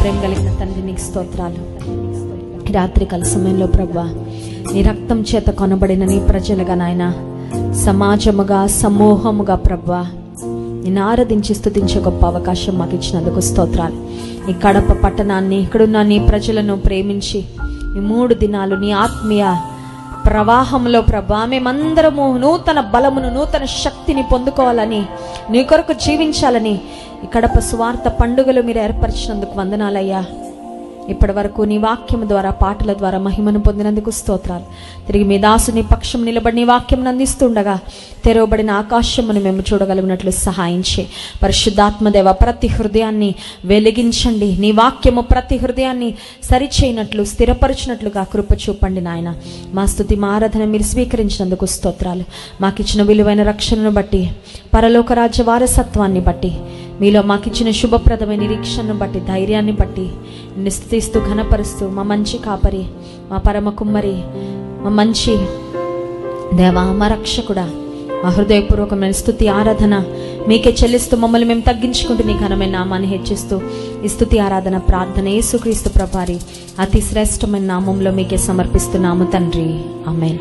ప్రేమ కలిగిన తండ్రి, నీకు స్తోత్రాలు. రాత్రికాల సమయంలో ప్రభువా, నీ రక్తం చేత కొనబడిన నీ ప్రజలుగా నాయన, సమాజముగా సమూహముగా ప్రభువా నిన్ను ఆరాధించి స్తుతించే గొప్ప అవకాశం మాకు ఇచ్చినందుకు స్తోత్రాలు. ఈ కడప పట్టణాన్ని, ఇక్కడున్న నీ ప్రజలను ప్రేమించి ఈ 3 దినాలు నీ ఆత్మీయ ప్రవాహంలో ప్రభా మేమందరము నూతన బలమును, నూతన శక్తిని పొందుకోవాలని, నీ కొరకు జీవించాలని ఈ కడప సువార్త పండుగలు మీరు ఏర్పరిచినందుకు వందనాలయ్యా. ఇప్పటి వరకు నీ వాక్యం ద్వారా, పాటల ద్వారా మహిమను పొందినందుకు స్తోత్రాలు. తిరిగి మీ దాసుని పక్షం నిలబడి నీ వాక్యం అందిస్తుండగా తెరవబడిన ఆకాశమును మేము చూడగలిగినట్లు సహాయించి, పరిశుద్ధాత్మదేవ ప్రతి హృదయాన్ని వెలిగించండి. నీ వాక్యము ప్రతి హృదయాన్ని సరిచేయనట్లు, స్థిరపరిచినట్లుగా కృప చూపండి నాయన. మా స్తుతి, మా ఆరాధన మీరు స్వీకరించినందుకు స్తోత్రాలు. మాకిచ్చిన విలువైన రక్షణను బట్టి, పరలోక రాజ్య వారసత్వాన్ని బట్టి, మీలో మాకిచ్చిన శుభప్రదమైన నిరీక్షణను బట్టి, ధైర్యాన్ని బట్టి నిస్తుతిస్తూ ఘనపరుస్తూ, మా మంచి కాపరి, మా పరమ కుమ్మరి, మా మంచి దేవా, మా రక్షకుడా, మా హృదయపూర్వకమైన స్తుతి ఆరాధన మీకే చెల్లిస్తూ మమ్మల్ని మేము తగ్గించుకుంటూ నీ ఘనమైన నామాన్ని హెచ్చిస్తూ ఈ స్తుతి ఆరాధన ప్రార్థన యేసుక్రీస్తు ప్రభారి అతి శ్రేష్టమైన నామంలో మీకే సమర్పిస్తున్నాము తండ్రి. ఆమేన్.